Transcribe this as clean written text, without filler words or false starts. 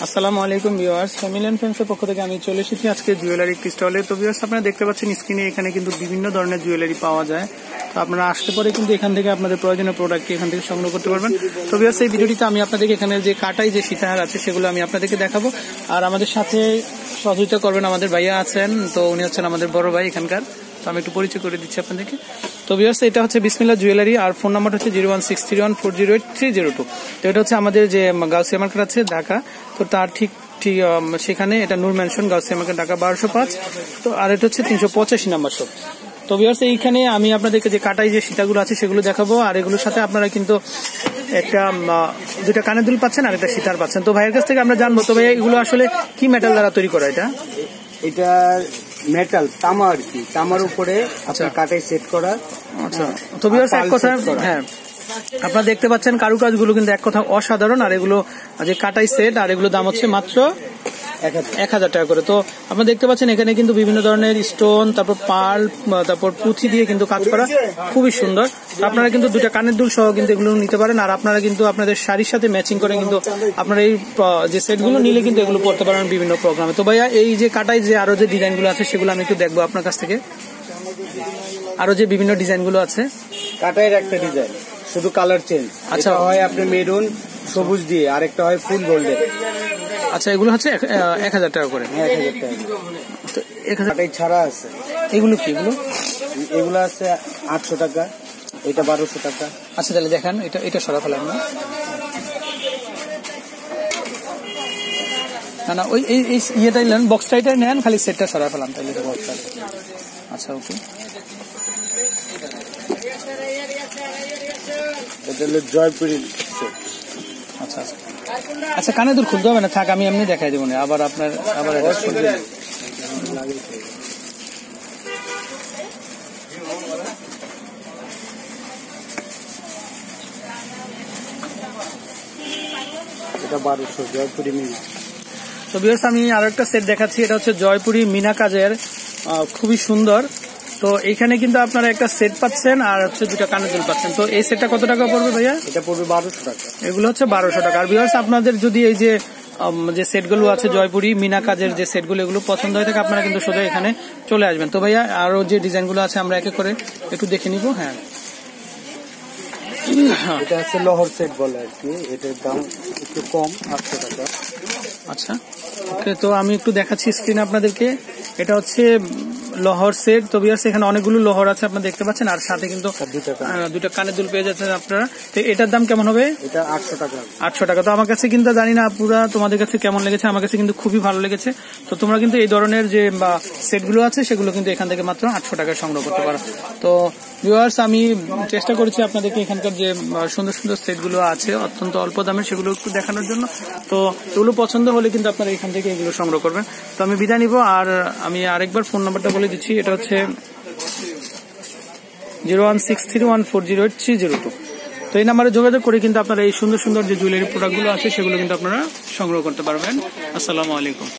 আসসালামু আলাইকুম viewers, family and ফ্রেন্ডসের পক্ষ থেকে আমি চলে এসেছি আজকে জুয়েলারি স্টলে। তো ভিউয়ার্স, আপনারা দেখতে পাচ্ছেন স্ক্রিনে এখানে কিন্তু বিভিন্ন ধরনের জুয়েলারি পাওয়া যায়। তো আপনারা আসতে পরে কিন্তু এখান থেকে আপনাদের প্রয়োজনীয় প্রোডাক্ট এখান থেকে সংগ্রহ করতে পারবেন। তো ভিউয়ার্স, এই ভিডিওটিতে আমি আপনাদেরকে এখানে যে কাটাই যে সীতাহার আছে সেগুলো আমি আপনাদেরকে দেখাবো। আর আমাদের সাথে সহযোগিতা করবেন আমাদের ভাইয়া আছেন, তো উনি হচ্ছেন আমাদের বড় ভাই এখানকার। তো আমি একটু পরিচয় করে দিচ্ছি আপনাদেরকে। তো ভিউয়ার্স, এটা হচ্ছে বিসমিল্লাহ জুয়েলারি, আর ফোন নাম্বার হচ্ছে 01631408302। তো এটা হচ্ছে আমাদের যে গাউসিয়া মার্কেট আছে ঢাকা, তো তার ঠিক সেখানে এটা নূর ম্যানশন গাউসিয়া মার্কেট ঢাকা 1205। তো আর এটা হচ্ছে 385 নাম্বার শপ। তো ভিউয়ার্স, এইখানে আমি আপনাদেরকে যে কাটাই যে সীতাগুলো আছে সেগুলো দেখাবো, আর এগুলোর সাথে আপনারা কিন্তু একটা দুটা কানের দুল পাচ্ছেন আর একটা সীতার পাচ্ছেন। তো ভাইয়ের কাছ থেকে আমরা জানবো, তো ভাই এগুলো আসলে কি মেটাল দ্বারা তৈরি করা? এটা মেটাল তামা আর কি, তামার উপরে আচ্ছা কাটাই সেট করা। আচ্ছা, তো ভিউয়ার্স এক কথা, হ্যাঁ আপনারা দেখতে পাচ্ছেন কারুকাজগুলো কিন্তু এক কথা অসাধারণ। আর এগুলো যে কাটাই সেট, আর এগুলো দাম হচ্ছে মাত্র 1000 টাকা করে। তো আপনারা দেখতে পাচ্ছেন এখানে কিন্তু বিভিন্ন ধরনের স্টোন, তারপর পার্ল, তারপর পুঁথি দিয়ে কিন্তু কাজ করা, খুবই সুন্দর। আপনারা কিন্তু দুটা কানের দুল সহ কিন্তু এগুলো নিতে পারেন। আর আপনারা কিন্তু আপনাদের শাড়ির সাথে ম্যাচিং করে কিন্তু আপনারা এই যে সেটগুলো নিলে কিন্তু এগুলো পড়তে পারেন বিভিন্ন প্রোগ্রামে। তো ভাইয়া, এই যে কাটাই যে আরো যে ডিজাইনগুলো আছে সেগুলো আমি একটু দেখবো আপনার কাছ থেকে। আরো যে বিভিন্ন ডিজাইনগুলো আছে, কাটাইয়ের একটা ডিজাইন শুধু কালার চেঞ্জ। আচ্ছা, হয় আপনি মেরুন সবুজ দিয়ে, আরেকটা হয় ফুল গোল্ডেন। আচ্ছা, এগুলো হচ্ছে 1000 টাকা করে। 1000 টাকা। তো 1000 ছাড়া আছে। এগুলো কি? এগুলো আছে 800 টাকা, এটা 1200 টাকা। আচ্ছা, তাহলে দেখেন এটা সরা ফেলাম না, না ওই ইয়েটাই নেন, বক্সটাই নেন, খালি সেটটা সরা ফেলাম তাহলে। আচ্ছা, ওকে। এটা হলো জয়পুরি সেট। আচ্ছা আচ্ছা আচ্ছা, কানে দুল খুলতে হবে না, থাক আমি এমনি দেখাই দেবো না। আবার আপনার এটা 1200 জয়পুরি মিনা। তো ভিউয়ার্স, আমি আরো একটা সেট দেখাচ্ছি। এটা হচ্ছে জয়পুরি মিনা কাজের, খুবই সুন্দর। তো এখানে কিন্তু আপনারা একটা সেট পাচ্ছেন আর হচ্ছে দুটা কানের দুল পাচ্ছেন। তো এই সেটটা কত টাকা পড়বে ভাইয়া? এটা পড়বে 1200 টাকা। এগুলো হচ্ছে 1200 টাকা। আর ভিউয়ার্স, আপনাদের যদি এই যে সেটগুলো আছে জয়পুরি মিনা কাজের যে সেটগুলো, এগুলো পছন্দ হয়ে থাকে আপনারা কিন্তু সোজা এখানে চলে আসবেন। তো ভাইয়া, আরো যে ডিজাইনগুলো আছে আমরা একে করে একটু দেখে নিব। হ্যাঁ, এটা হচ্ছে লহর সেট বলে আর কি, এটার দাম একটু কম, 800 টাকা। আচ্ছা, ওকে। তো আমি একটু দেখাচ্ছি স্ক্রিনে আপনাদেরকে। এটা হচ্ছে লহর সেট। তো ভিউয়ার্স, এখানে অনেকগুলো লহর আছে আপনারা দেখতে পাচ্ছেন, আর সাথে কিন্তু দুটো কানের দুল পেয়ে যাচ্ছেন আপনারা। তো এটার দাম কেমন হবে? এটা 800 টাকা। 800 টাকা। তো আমার কাছে কিন্তু জানি না পুরা তোমাদের কাছে কেমন লেগেছে, আমার কাছে কিন্তু খুবই ভালো লেগেছে। তো তোমরা কিন্তু এই ধরনের যে সেটগুলো আছে সেগুলো কিন্তু এখান থেকে মাত্র 800 টাকায় সংগ্রহ করতে পারো। তো ভিউয়ার্স, আমি চেষ্টা করেছি আপনাদেরকে এখানকার যে সুন্দর সুন্দর সেটগুলো আছে অত্যন্ত অল্প দামে সেগুলো একটু দেখানোর জন্য। তো এগুলো পছন্দ হলে কিন্তু আপনারা এখান থেকে এগুলো সংগ্রহ করবেন। তো আমি বিদায় নিব, আর আমি আরেকবার ফোন নাম্বারটা বলে দিচ্ছি। এটা হচ্ছে 01631408302। তো এই নাম্বারে যোগাযোগ করে কিন্তু আপনারা এই সুন্দর সুন্দর যে জুয়েলারি প্রোডাক্টগুলো আছে সেগুলো কিন্তু আপনারা সংগ্রহ করতে পারবেন। আসসালামু আলাইকুম।